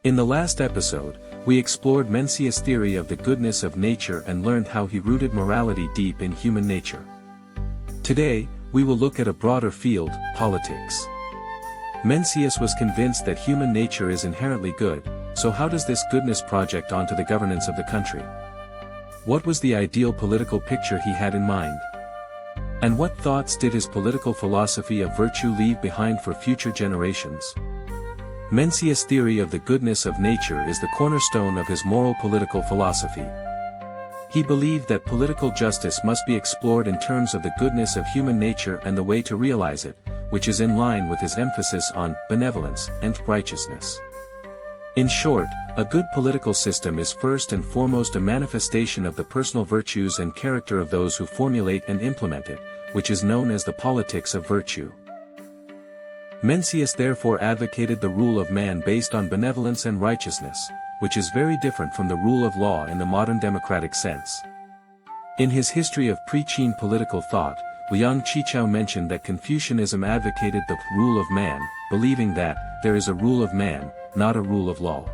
In the last episode, we explored Mencius' theory of the goodness of nature and learned how he rooted morality deep in human nature. Today, we will look at a broader field, politics. Mencius was convinced that human nature is inherently good, so how does this goodness project onto the governance of the country? What was the ideal political picture he had in mind? And what thoughts did his political philosophy of virtue leave behind for future generations? Mencius' theory of the goodness of nature is the cornerstone of his moral political philosophy. He believed that political justice must be explored in terms of the goodness of human nature and the way to realize it, which is in line with his emphasis on benevolence and righteousness. In short, a good political system is first and foremost a manifestation of the personal virtues and character of those who formulate and implement it, which is known as the politics of virtue. Mencius therefore advocated the rule of man based on benevolence and righteousness, which is very different from the rule of law in the modern democratic sense. In his History of Pre-Qin Political Thought, Liang Qichao mentioned that Confucianism advocated the rule of man, believing that there is a rule of man, not a rule of law.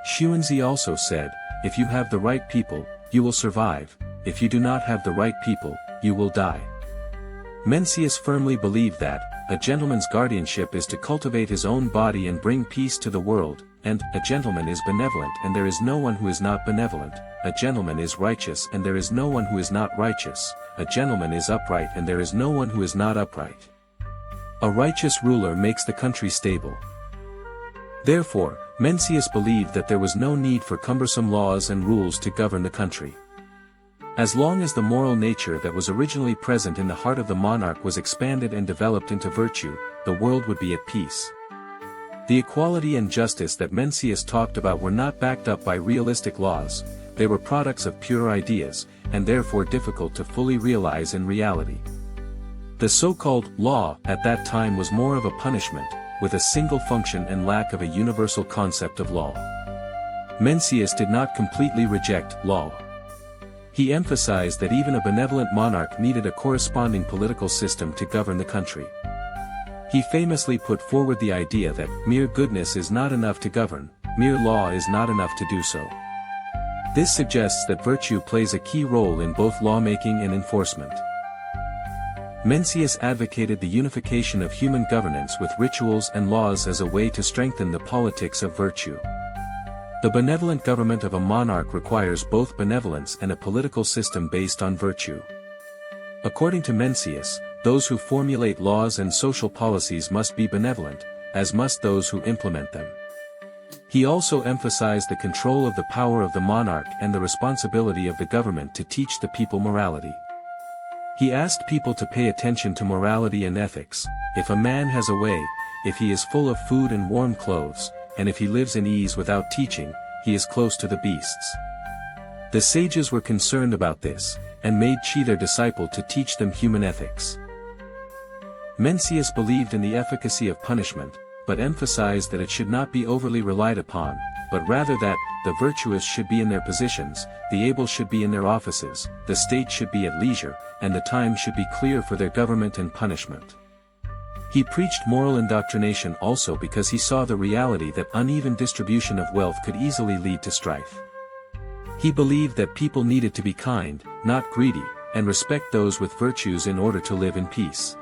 Xuanzi also said, if you have the right people, you will survive, if you do not have the right people, you will die. Mencius firmly believed that, a gentleman's guardianship is to cultivate his own body and bring peace to the world, and, a gentleman is benevolent and there is no one who is not benevolent, a gentleman is righteous and there is no one who is not righteous, a gentleman is upright and there is no one who is not upright. A righteous ruler makes the country stable. Therefore, Mencius believed that there was no need for cumbersome laws and rules to govern the country. As long as the moral nature that was originally present in the heart of the monarch was expanded and developed into virtue, the world would be at peace. The equality and justice that Mencius talked about were not backed up by realistic laws, they were products of pure ideas, and therefore difficult to fully realize in reality. The so-called law at that time was more of a punishment, with a single function and lack of a universal concept of law. Mencius did not completely reject law. He emphasized that even a benevolent monarch needed a corresponding political system to govern the country. He famously put forward the idea that mere goodness is not enough to govern, mere law is not enough to do so. This suggests that virtue plays a key role in both lawmaking and enforcement. Mencius advocated the unification of human governance with rituals and laws as a way to strengthen the politics of virtue. The benevolent government of a monarch requires both benevolence and a political system based on virtue. According to Mencius, those who formulate laws and social policies must be benevolent, as must those who implement them. He also emphasized the control of the power of the monarch and the responsibility of the government to teach the people morality. He asked people to pay attention to morality and ethics. If a man has a way, if he is full of food and warm clothes, and if he lives in ease without teaching, he is close to the beasts. The sages were concerned about this, and made Qi their disciple to teach them human ethics. Mencius believed in the efficacy of punishment, but emphasized that it should not be overly relied upon, but rather that, the virtuous should be in their positions, the able should be in their offices, the state should be at leisure, and the time should be clear for their government and punishment. He preached moral indoctrination also because he saw the reality that uneven distribution of wealth could easily lead to strife. He believed that people needed to be kind, not greedy, and respect those with virtues in order to live in peace.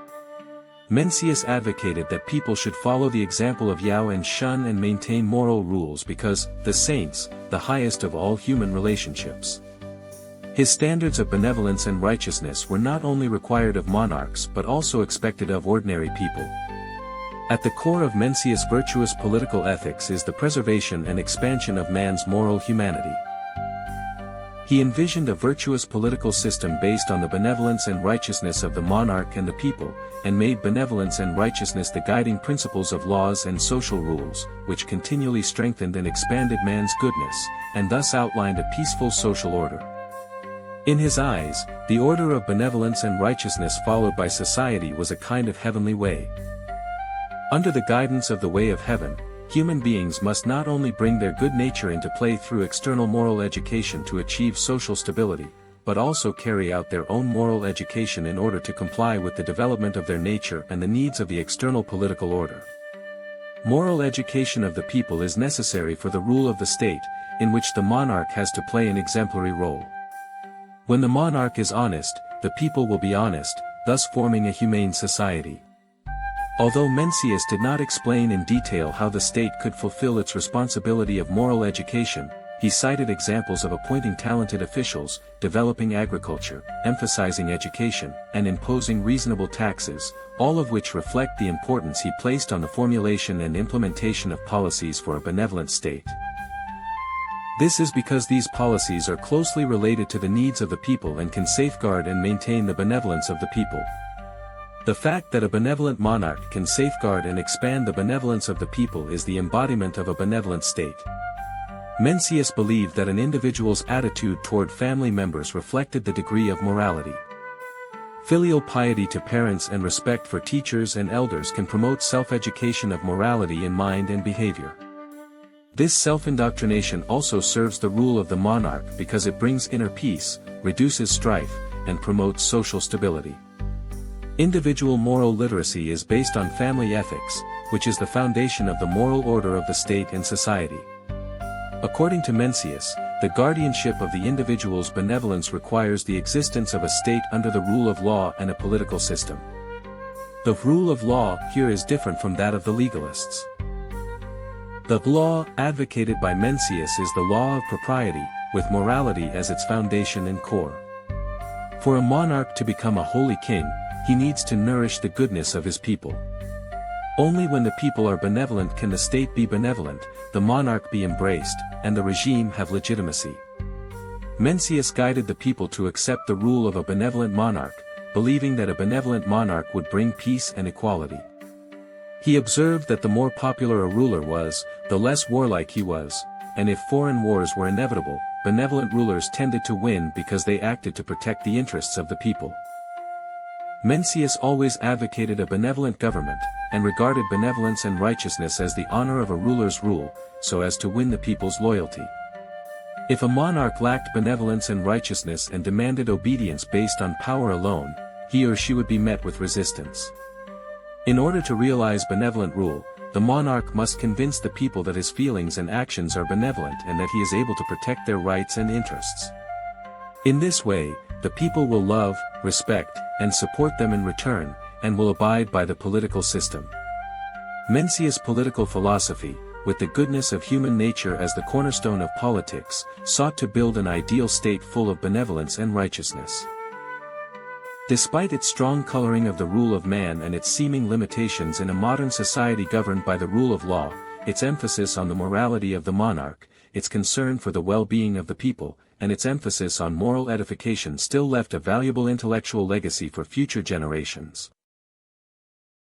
Mencius advocated that people should follow the example of Yao and shun and maintain moral rules because, the saints, the highest of all human relationships. His standards of benevolence and righteousness were not only required of monarchs but also expected of ordinary people. At the core of Mencius' virtuous political ethics is the preservation and expansion of man's moral humanity. He envisioned a virtuous political system based on the benevolence and righteousness of the monarch and the people, and made benevolence and righteousness the guiding principles of laws and social rules, which continually strengthened and expanded man's goodness, and thus outlined a peaceful social order. In his eyes, the order of benevolence and righteousness followed by society was a kind of heavenly way. Under the guidance of the way of heaven, human beings must not only bring their good nature into play through external moral education to achieve social stability, but also carry out their own moral education in order to comply with the development of their nature and the needs of the external political order. Moral education of the people is necessary for the rule of the state, in which the monarch has to play an exemplary role. When the monarch is honest, the people will be honest, thus forming a humane society. Although Mencius did not explain in detail how the state could fulfill its responsibility of moral education, he cited examples of appointing talented officials, developing agriculture, emphasizing education, and imposing reasonable taxes, all of which reflect the importance he placed on the formulation and implementation of policies for a benevolent state. This is because these policies are closely related to the needs of the people and can safeguard and maintain the benevolence of the people. The fact that a benevolent monarch can safeguard and expand the benevolence of the people is the embodiment of a benevolent state. Mencius believed that an individual's attitude toward family members reflected the degree of morality. Filial piety to parents and respect for teachers and elders can promote self-education of morality in mind and behavior. This self-indoctrination also serves the rule of the monarch because it brings inner peace, reduces strife, and promotes social stability. Individual moral literacy is based on family ethics, which is the foundation of the moral order of the state and society. According to Mencius, the guardianship of the individual's benevolence requires the existence of a state under the rule of law and a political system. The rule of law here is different from that of the legalists. The law advocated by Mencius is the law of propriety, with morality as its foundation and core. For a monarch to become a holy king, he needs to nourish the goodness of his people. Only when the people are benevolent can the state be benevolent, the monarch be embraced, and the regime have legitimacy. Mencius guided the people to accept the rule of a benevolent monarch, believing that a benevolent monarch would bring peace and equality. He observed that the more popular a ruler was, the less warlike he was, and if foreign wars were inevitable, benevolent rulers tended to win because they acted to protect the interests of the people. Mencius always advocated a benevolent government, and regarded benevolence and righteousness as the honor of a ruler's rule, so as to win the people's loyalty. If a monarch lacked benevolence and righteousness and demanded obedience based on power alone, he or she would be met with resistance. In order to realize benevolent rule, the monarch must convince the people that his feelings and actions are benevolent and that he is able to protect their rights and interests. In this way, the people will love, respect, and support them in return, and will abide by the political system. Mencius' political philosophy, with the goodness of human nature as the cornerstone of politics, sought to build an ideal state full of benevolence and righteousness. Despite its strong coloring of the rule of man and its seeming limitations in a modern society governed by the rule of law, its emphasis on the morality of the monarch, its concern for the well-being of the people, and its emphasis on moral edification still left a valuable intellectual legacy for future generations.